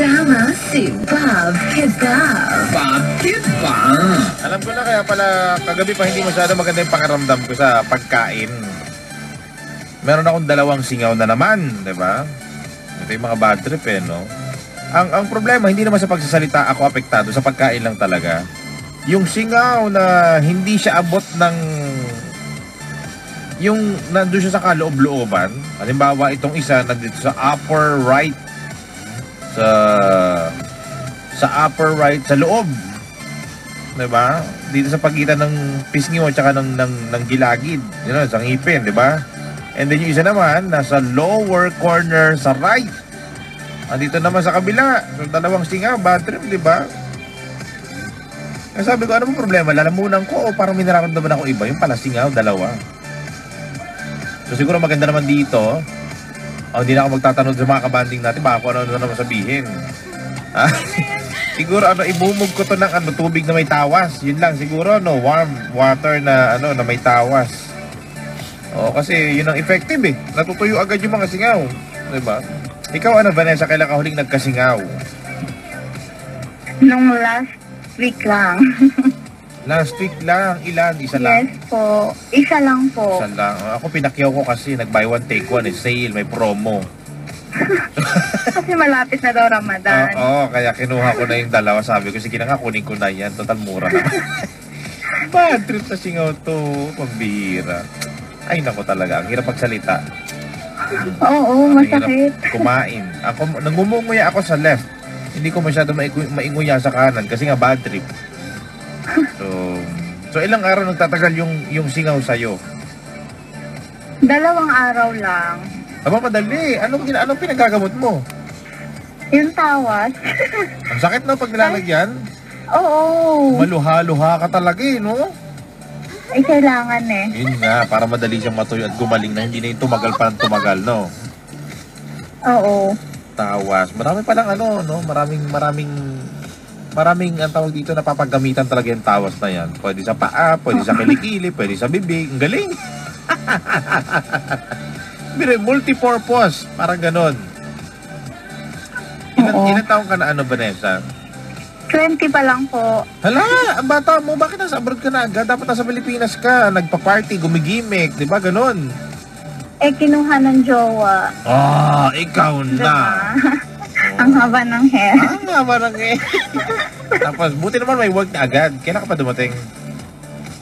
Kasama si Bob Kebab. Bob Kebab. Alam ko na kaya pala kagabi pa hindi masyado maganda yung pakiramdam ko sa pagkain. Meron akong dalawang singaw na naman, di ba? Ito yung mga bad trip no? Ang problema, hindi naman sa pagsasalita ako apektado, sa pagkain lang talaga. Yung singaw na hindi siya abot ng... Yung nandun siya sa kaloob-looban. Halimbawa, itong isa nandito sa upper right. Sa upper right, sa loob. Diba? Dito sa pagitan ng pisngi mo at saka ng gilagid. Yun know, sa ngipin, diba? And then yung isa naman, nasa lower corner sa right. Andito naman sa kabila. So, dalawang singaw, bad trip, diba? Kaya sabi ko, ano mo problema? Lalamunan ko o parang may nararamdaman ako iba? Yung pala singaw, dalawa. So siguro maganda naman dito. Hindi na ako magtatanong sa mga kabanding natin. Baka kung ano naman sabihin. Siguro ibumog ko to ng tubig na may tawas. Yun lang siguro, no? Warm water na na may tawas. Kasi yun ang effective eh. Natutuyo agad yung mga singaw. Diba? Ikaw Vanessa, kailan ka huling nagkasingaw? Nung last week lang. Last week lang, ilan? Isa lang? Yes po. Isa lang po. Isa lang. Ako pinakyaw ko kasi nag-buy one take one, sale, may promo. Kasi malapit na daw Ramadan. Oo, kaya kinuha ko na yung dalawa. Sabi ko, sige na nga, kunin ko na yan. Total mura na. Bad trip na singaw to. Pambihira. Ay, nako talaga. Ang hirap magsalita. Oo, masakit. Kumain. Nangumumuya ako sa left. Hindi ko masyado mainguya sa kanan kasi nga bad trip. So ilang araw nagtatagal yung singaw sa'yo? 2 araw lang. Aba, madali. Anong pinagagamot mo? Yung tawas. Ang sakit no pag nilalagyan? Oo. Maluha-luha ka talaga no? Kailangan eh. Yun nga, para madali siyang matuyo at gumaling na hindi na yung tumagal pa ng tumagal, no? Oo. Tawas. Marami palang no? Maraming ang tawag dito, napapagamitan talaga yung tawas na yan. Pwede sa paa, pwede sa kilikili, pwede sa bibig. Ang galing! Multi-purpose. Parang ganon. Ilan taong ka na Vanessa? 20 pa lang po. Hala, ang bata mo, bakit nasa abroad ka na agad? Dapat nasa Pilipinas ka, nagpa-party, gumigimik, di ba ganon? Kinuha ng jowa. Ikaw na. Ang haba ng hair. Ang haba ng hair. Tapos, buti naman may work na agad. Kailan ka pa dumating?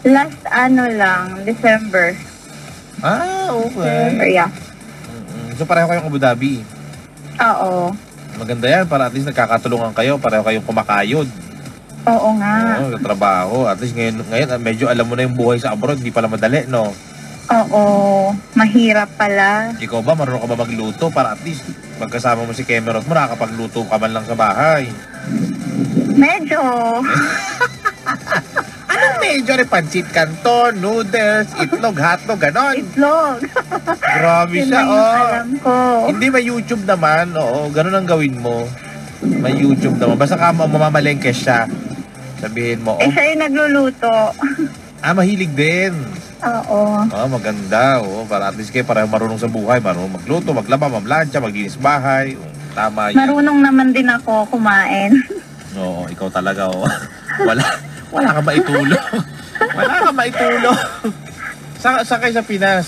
Last lang, December. Okay. December, yeah. So, pareho kayong Abu Dhabi? Oo. Maganda yan, para at least nagkakatulungan kayo, pareho kayong kumakayod. Oo nga. Sa trabaho. At least ngayon, medyo alam mo na yung buhay sa abroad, hindi pala madali, no? Oo. Mahirap pala. Ikaw ba, marunong ka ba magluto para at least pagkasama mo si Kemerot mo, nakakapagluto ka man lang sa bahay? Medyo. Anong medyo? Pancit canton, noodles, itlog, hotdog, ganon? Itlog. Grabe siya, alam ko. Hindi, may YouTube naman, ganon ang gawin mo. May YouTube naman. Basta ka mamamalengke siya. Sabihin mo, siya yung nagluluto. mahilig din. Oo. Maganda. Para at least kayo parang marunong sa buhay. Marunong magluto, maglaba, mamlansya, maglinis bahay. Tama yan. Marunong naman din ako kumain. Oo, ikaw talaga. Wala ka maitulong. Wala ka maitulong. Saan kayo sa Pinas?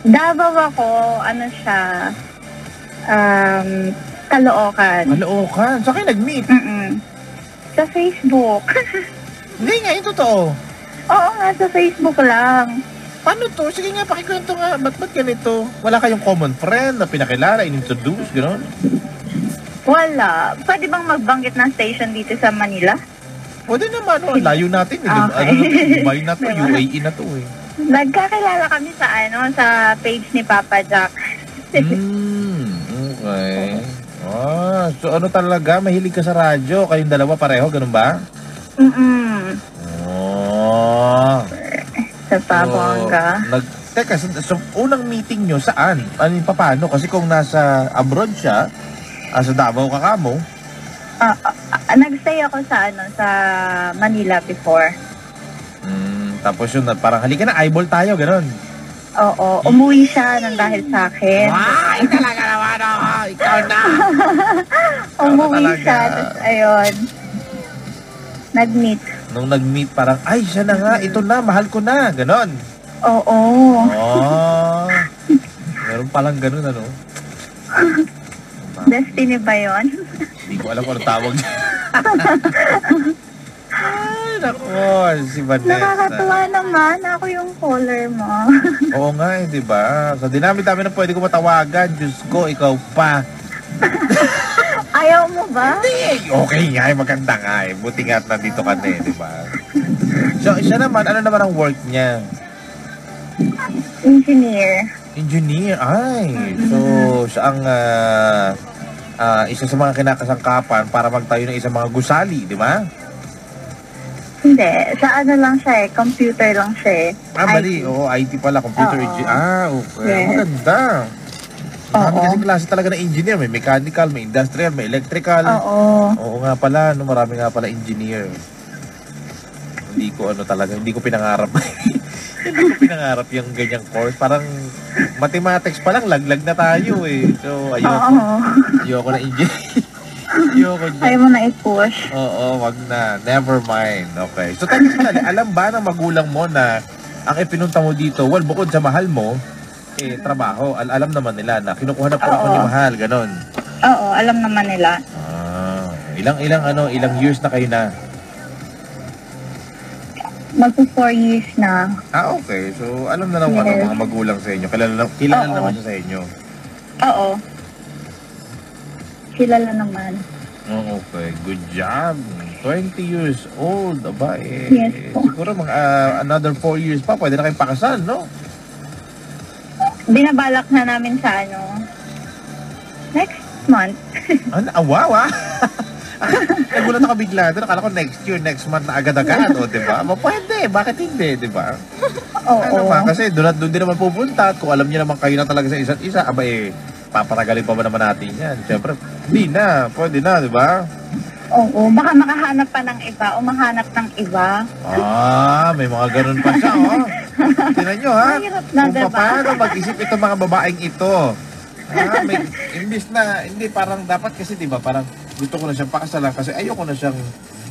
Davao ako, Caloocan. Caloocan? Saan kayo nag-meet? Sa Facebook. Hindi nga, yung totoo. Oo nga, sa Facebook lang. Paano to? Sige nga, pakikwento nga. Ba't ganito? Wala kayong common friend na pinakilala, in-introduce, gano'n? Wala. Pwede bang magbanggit ng station dito sa Manila? Pwede naman, layo natin. Okay. Dubai na to, UAE na to eh. Nagkakilala kami sa page ni Papa Jack. Okay. So talaga, mahilig ka sa radyo? Kayong dalawa pareho, ganun ba? Sa Pampanga. Teka, so unang meeting nyo, saan? Paano? Kasi kung nasa abroad siya, sa Davao ka kamo? Nagstay ako sa Manila before. Tapos yun, parang halika na, eyeball tayo, gano'n. Oo, umuwi siya nang dahil sa akin. Ay, talaga naman, oh. Ikaw na. Umuwi talaga. siya, tapos ayun. Nag-meet. Nung nag-meet, parang, ay, siya na nga, ito na, mahal ko na. Ganon. Oo. Oh. Meron palang ganon, ano? Destiny ba yun? Hindi ko alam kung ano tawag. Ay, nako, si Vanessa. Nakakatuwa naman. Ako yung caller mo. Oo nga, di ba? Sa dinami-dami na pwede ko matawagan, Diyos ko, ikaw pa. Ayaw mo ba? Okay nga, maganda nga eh. Buti nga at nandito ka na eh, di ba? So, siya naman, ano naman ang work niya? Engineer. Engineer, ay. So, siya ang isa sa mga kinakasangkapan para magtayo ng isang mga gusali, di ba? Hindi. Sa ano lang siya eh. Computer lang siya eh. Mali. IT. Oo, IT pala. Computer Oo. engineer. Okay. Yes. Maganda. Marami Oo. kasing klase talaga ng engineer. May mechanical, may industrial, may electrical. Oo. Oo nga pala. No, marami nga pala engineer. Hindi ko hindi ko pinangarap. Hindi ko pinangarap yung ganyang course. Parang mathematics pa lang, laglag na tayo eh. So, ayoko na engineer. Ayoko dyan. Ayaw mo na i-push. Oo, wag na. Never mind. Okay. So, technically, alam ba ng magulang mo na ang ipinunta mo dito, well, bukod sa mahal mo, trabaho. Alam naman nila na kinukuha na po ako ni mahal. Ganon. Oo, alam naman nila. Ilang years na kayo na? Magpo 4 years na. Okay. So, alam na ng Yes. mga magulang sa inyo. Kilala Oo. naman siya sa inyo. Oo. Kilala naman. Oh, okay. Good job. 20 years old. Aba, Yes po. siguro mga another 4 years pa, pwede na kayong pakasal, no? Binabalak na namin sa next month. Wow, ah. Nagulat ako bigla doon. Akala ko next month na agad-agad, o, di ba? Pwede, bakit hindi, di ba? Oo. Kasi doon din naman pupunta. At kung alam niyo naman kayo na talaga sa isa't isa, paparagalin pa ba naman natin yan? Siyempre, hindi na. Pwede na, di ba? Oo, baka makahanap pa ng iba o mahanap ng iba. May mga ganun pa siya, oh. Tingnan nyo, ha? Mahirap na, Kung diba? paano mag-isip itong mga babaeng ito. Imbis na, hindi parang dapat kasi, di ba, parang gusto ko na siyang pakasalan kasi ayoko na siyang,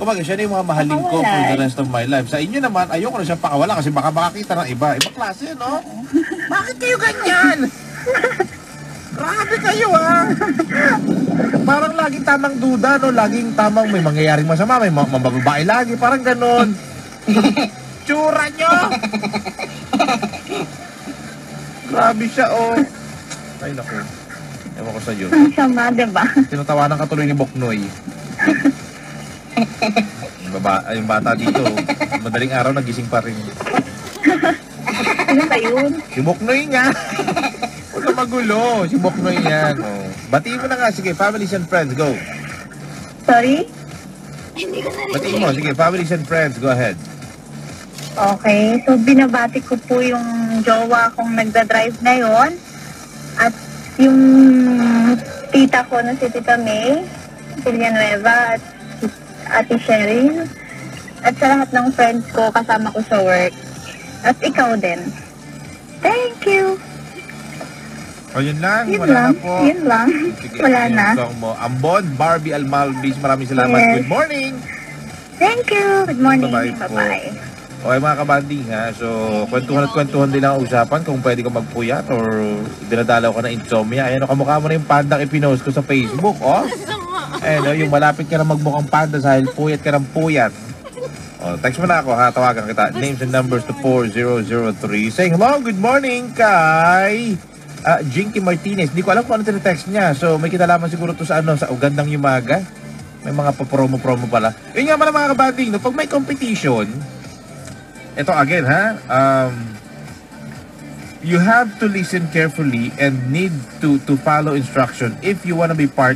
kumbaga, siya na yung mga mahalin ko for the rest of my life. Sa inyo naman, ayoko na siyang pakawala kasi baka makakita ng iba. Ibang klase, no? Bakit kayo ganyan? Grabe kayo, ha? Parang laging tamang duda, no? Laging tamang may mangyayaring masama, may mababae lagi, parang ganon. Tsura nyo! Grabe siya, oh. Ay, naku. Ewan ko sa'yo. Ang sama, diba? Tinatawanan ka tuloy ni Boknoy. Yung bata dito, madaling araw nagising pa rin. Ano ba yun? Si Boknoy nga. Huwag ka magulo. Si Boknoy yan. Oh. Batiin mo na nga. Sige, families and friends. Go. Sorry? Batiin mo. Sige, families and friends. Go ahead. Okay, so binabati ko po yung jowa kong nagda-drive ngayon at yung tita ko na si Tita May, Villanueva at Ate Cheryl at sa lahat ng friends ko kasama ko sa work at ikaw din. Thank you! O, yun lang. Yun Wala lang, na po. yun lang. Sige, Wala yung na. song mo. Ambon, Barbie Almalvis. Maraming salamat. Yes. Good morning. Thank you! Good morning. Bye-bye po. Bye-bye. Okay mga kabanding ha, so kwentuhan din lang ang usapan kung pwede ka magpuyat or dinadalaw ka na insomnia. Ayan o, kamukha mo na yung pandang ipinost ko sa Facebook, oh. Ayan o, yung malapit ka na magmukhang panda dahil puyat ka ng puyat. O, text mo na ako ha, tawagan kita. Names and numbers to 4003. Saying hello, good morning kay Jinky Martinez. Hindi ko alam kung ano tinetext niya. So may kinalaman siguro to sa sa ugandang yumaga. May mga pa-promo pala. Yun nga pala mga kabanding, no, pag may competition, ito again ha, you have to listen carefully and need to follow instruction if you want to be part